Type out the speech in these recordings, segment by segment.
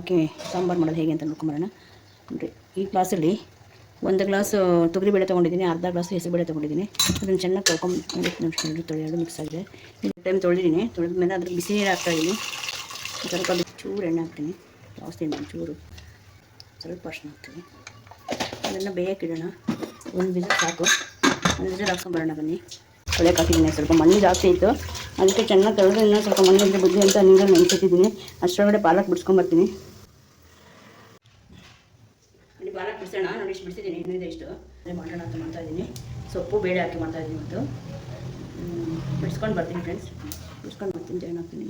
ಹಾಕಿ ಸಾಂಬಾರು ಮಾಡೋದು ಹೇಗೆ ಅಂತ ನೋಡ್ಕೊಂಬರೋಣ. ನೋಡಿರಿ, ಈ ಗ್ಲಾಸಲ್ಲಿ 1 ಗ್ಲಾಸ್ ತೊಗರಿಬೇಳೆ ತೊಗೊಂಡಿದ್ದೀನಿ, ಅರ್ಧ ಗ್ಲಾಸ್ ಹೆಸರುಬೇಳೆ ತೊಗೊಂಡಿದ್ದೀನಿ. ಅದನ್ನು ಚೆನ್ನಾಗಿ ತೊಳ್ಕೊಂಡು 2 ನಿಮಿಷ ತೊಳೆಯೋದು ಮಿಕ್ಸ್ ಆಗಿದೆ. ಈ ಟೈಮ್ ತೊಳೆದಿದ್ದೀನಿ. ತೊಳೆದ್ಮೇಲೆ ಅದ್ರ ಬಿಸಿ ನೀರು ಹಾಕ್ತಾಯಿದ್ದೀನಿ. ಸ್ವಲ್ಪ ಚೂರು ಎಣ್ಣೆ ಹಾಕ್ತೀನಿ, ಜಾಸ್ತಿ ಎಣ್ಣೆ, ಚೂರು ಸ್ವಲ್ಪ ಅರ್ಶಿನ ಹಾಕ್ತೀನಿ. ಅದನ್ನು ಬೇಯಕ್ಕಿಡೋಣ. 1 ವಿಸಿಲ್ ಸಾಕು. 1 ವಿಸಿಲ್ ಹಾಕ್ಕೊಂಬರೋಣ ಬನ್ನಿ. ತೊಳೆಯಕ್ಕೆ ಹಾಕಿದ್ದೀನಿ. ಸ್ವಲ್ಪ ಮಣ್ಣು ಜಾಸ್ತಿ ಇತ್ತು, ಅದಕ್ಕೆ ಚೆನ್ನಾಗಿ ತೊಳೆದು ಇನ್ನೂ ಸ್ವಲ್ಪ ಮಣ್ಣಿಗೆ ಬುದ್ಧಿ ಅಂತ ನೀರಲ್ಲಿ ನೆನೆಸಿಟ್ಟಿದ್ದೀನಿ. ಅಷ್ಟರೊಳಗಡೆ ಪಾಲಕ್ ಬಿಡಿಸ್ಕೊಂಬರ್ತೀನಿ. ಅಲ್ಲಿ ಪಾಲಕ್ ಬಿಡಿಸೋಣ. ನೋಡಿ, ಇಷ್ಟು ಬಿಡಿಸಿದ್ದೀನಿ, ಇನ್ನೂ ಇಷ್ಟು ಅದೇ ಮಾಡೋಣ ಅಂತ ಮಾಡ್ತಾಯಿದ್ದೀನಿ. ಸೊಪ್ಪು ಬೇಳೆ ಹಾಕಿ ಮಾಡ್ತಾಯಿದ್ದೀನಿ ಮತ್ತು ಬಿಡಿಸ್ಕೊಂಡು ಬರ್ತೀನಿ ಫ್ರೆಂಡ್ಸ್. ಬಿಡಿಸ್ಕೊಂಡು ಬರ್ತೀನಿ, ಜಾಯ್ನ್ ಆಗ್ತೀನಿ.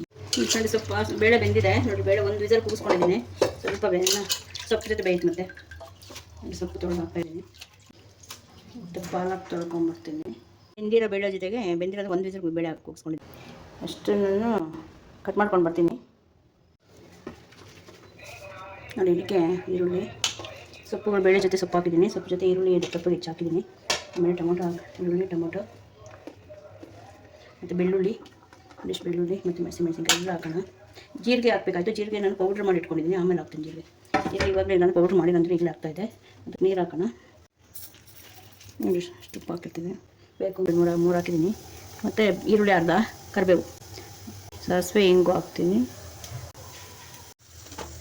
ಫ್ರೆಂಡ್ಸ್, ಸೊಪ್ಪು ಬೇಳೆ ಬೆಂದಿದೆ ನೋಡಿ. ಬೇಳೆ 1 ವಿಸಿಲ್ ಕೂಗಿಸ್ಕೊಂಡಿದ್ದೀನಿ. ಸ್ವಲ್ಪ ಸೊಪ್ಪು ಜೊತೆ ಬೇಯ್ತು. ಮತ್ತು ಸೊಪ್ಪು ತೊಳೆದು ಹಾಕ್ತಾಯಿದ್ದೀನಿ. ಮತ್ತು ಪಾಲಕ್ ತೊಳ್ಕೊಂಬರ್ತೀನಿ. ಬೆಂದಿರೋ ಬೇಳೆ ಜೊತೆಗೆ ಬೆಂದಿರೋದು 1 ವಿಸಿಲ್ ಬೇಳೆ ಹಾಕಿ ಕೂಗಿಸ್ಕೊಂಡಿದ್ದೀನಿ. ಅಷ್ಟನ್ನು ಕಟ್ ಮಾಡ್ಕೊಂಡು ಬರ್ತೀನಿ. ನೋಡಿ, ಇದಕ್ಕೆ ಈರುಳ್ಳಿ, ಸೊಪ್ಪುಗಳು ಬೇಳೆ ಜೊತೆ ಸೊಪ್ಪು ಹಾಕಿದ್ದೀನಿ. ಸೊಪ್ಪು ಜೊತೆ ಈರುಳ್ಳಿ ಸೊಪ್ಪು ಹೆಚ್ಚು ಹಾಕಿದ್ದೀನಿ. ಆಮೇಲೆ ಟೊಮೊಟೊ, ಈರುಳ್ಳಿ, ಟೊಮೊಟೊ ಮತ್ತು ಬೆಳ್ಳುಳ್ಳಿ, ಒಂದಿಷ್ಟು ಬೆಳ್ಳುಳ್ಳಿ ಮತ್ತು ಮೆಣಸಿನಕಾಯಿ ಎಲ್ಲ ಹಾಕೋಣ. ಜೀರಿಗೆ ಹಾಕಬೇಕಾಯ್ತು. ಜೀರಿಗೆ ನಾನು ಪೌಡ್ರ್ ಮಾಡಿ ಇಟ್ಕೊಂಡಿದ್ದೀನಿ, ಆಮೇಲೆ ಹಾಕ್ತೀನಿ ಜೀರಿಗೆ. ಇವಾಗಲೇ ನಾನು ಪೌಡ್ರ್ ಮಾಡಿ ನಂತರ ಈಗಲೇ ಹಾಕ್ತಾಯಿದ್ದೆ. ಅದಕ್ಕೆ ನೀರು ಹಾಕೋಣ. ನೋಡಿ, ಉಪ್ಪು ಹಾಕಿರ್ತೀನಿ. ಬೇಕು 3 ಹಾಕಿದ್ದೀನಿ. ಮತ್ತು ಈರುಳ್ಳಿ ಅರ್ಧ, ಕರಿಬೇವು, ಸಾಸಿವೆ, ಹಿಂಗು ಹಾಕ್ತೀನಿ.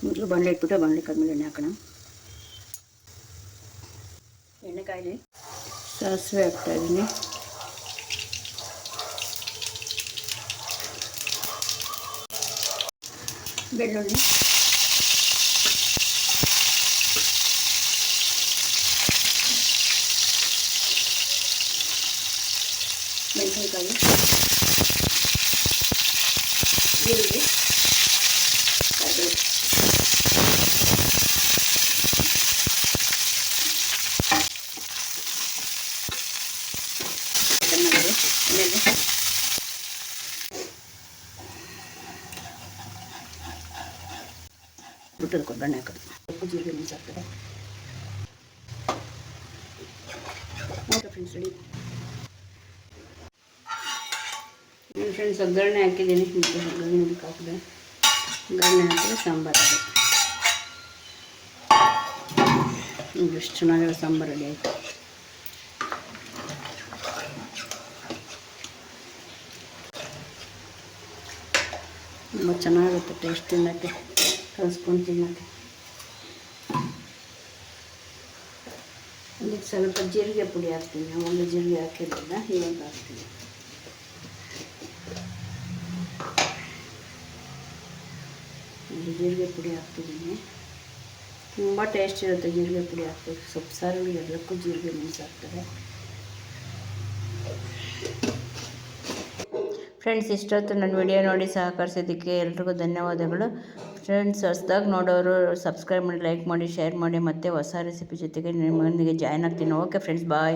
ಮೊದಲು ಬಾಣಲೆ ಇಟ್ಬಿಟ್ಟು ಬಾಣಲೆ ಕದ್ಮೇಲೆ ಎಣ್ಣೆ ಹಾಕೋಣ. ಎಣ್ಣೆ ಕಾಯಿಲಿ ಸಾಸಿವೆ ಹಾಕ್ತಾಯಿದ್ದೀನಿ. ಬೆಳ್ಳುಳ್ಳಿ, ಮೆಣಸಿನಕಾಯಿ, ಈರುಳ್ಳಿ, ಕರಿಬೇವು. ಚೆನ್ನಾಗಿದೆ. ಆಮೇಲೆ ಬಿಟ್ಟದ ಕೊಬ್ಬರಿ ಹಾಕೋದು. ಉಪ್ಪು ಜೀರಿಗೆ ಮಿಕ್ಸ್ ಆಗ್ತದೆ. Okay friends, ready. ಫ್ರೆಂಡ್ಸ್, ಒಗ್ಗರಣೆ ಹಾಕಿದ್ದೀನಿ. ಮತ್ತು ಒಗ್ಗರಣೆ ಅದಕ್ಕೆ ಹಾಕಿದೆ. ಒಗ್ಗರಣೆ ಹಾಕಿದ್ರೆ ಸಾಂಬಾರು ಅದು. ಎಷ್ಟು ಚೆನ್ನಾಗಿರೋ ಸಾಂಬಾರು ರೆಡಿ ಆಯಿತು. ತುಂಬ ಚೆನ್ನಾಗಿರುತ್ತೆ ಟೇಸ್ಟ್ ತಿನ್ನೋಕ್ಕೆ, ಕಲಿಸ್ಕೊಂಡು ತಿನ್ನೋಕ್ಕೆ. ಅದಕ್ಕೆ ಸ್ವಲ್ಪ ಜೀರಿಗೆ ಪುಡಿ ಹಾಕ್ತೀನಿ. ಒಂದು ಜೀರಿಗೆ ಹಾಕಿರಲಿಲ್ಲ, ಇವಾಗ ಹಾಕ್ತೀನಿ. ಜೀರಿಗೆ ಪುಡಿ ಹಾಕ್ತಿದ್ದೀನಿ. ತುಂಬ ಟೇಸ್ಟ್ ಇರುತ್ತೆ ಜೀರಿಗೆ ಪುಡಿ ಹಾಕ್ಬೇಕು. ಸೊಪ್ಪು ಸಾರು ಎಲ್ಲಕ್ಕೂ ಜೀರಿಗೆ ಮಿಕ್ಸ್ ಆಗ್ತದೆ. ಫ್ರೆಂಡ್ಸ್, ಇಷ್ಟೊತ್ತು ನನ್ನ ವಿಡಿಯೋ ನೋಡಿ ಸಹಕರಿಸೋದಕ್ಕೆ ಎಲ್ರಿಗೂ ಧನ್ಯವಾದಗಳು. ಫ್ರೆಂಡ್ಸ್, ಹೊಸದಾಗಿ ನೋಡೋರು ಸಬ್ಸ್ಕ್ರೈಬ್ ಮಾಡಿ, ಲೈಕ್ ಮಾಡಿ, ಶೇರ್ ಮಾಡಿ. ಮತ್ತು ಹೊಸ ರೆಸಿಪಿ ಜೊತೆಗೆ ನಿಮ್ಮೊಂದಿಗೆ ಜಾಯ್ನ್ ಆಗ್ತೀನಿ. ಓಕೆ ಫ್ರೆಂಡ್ಸ್, ಬಾಯ್.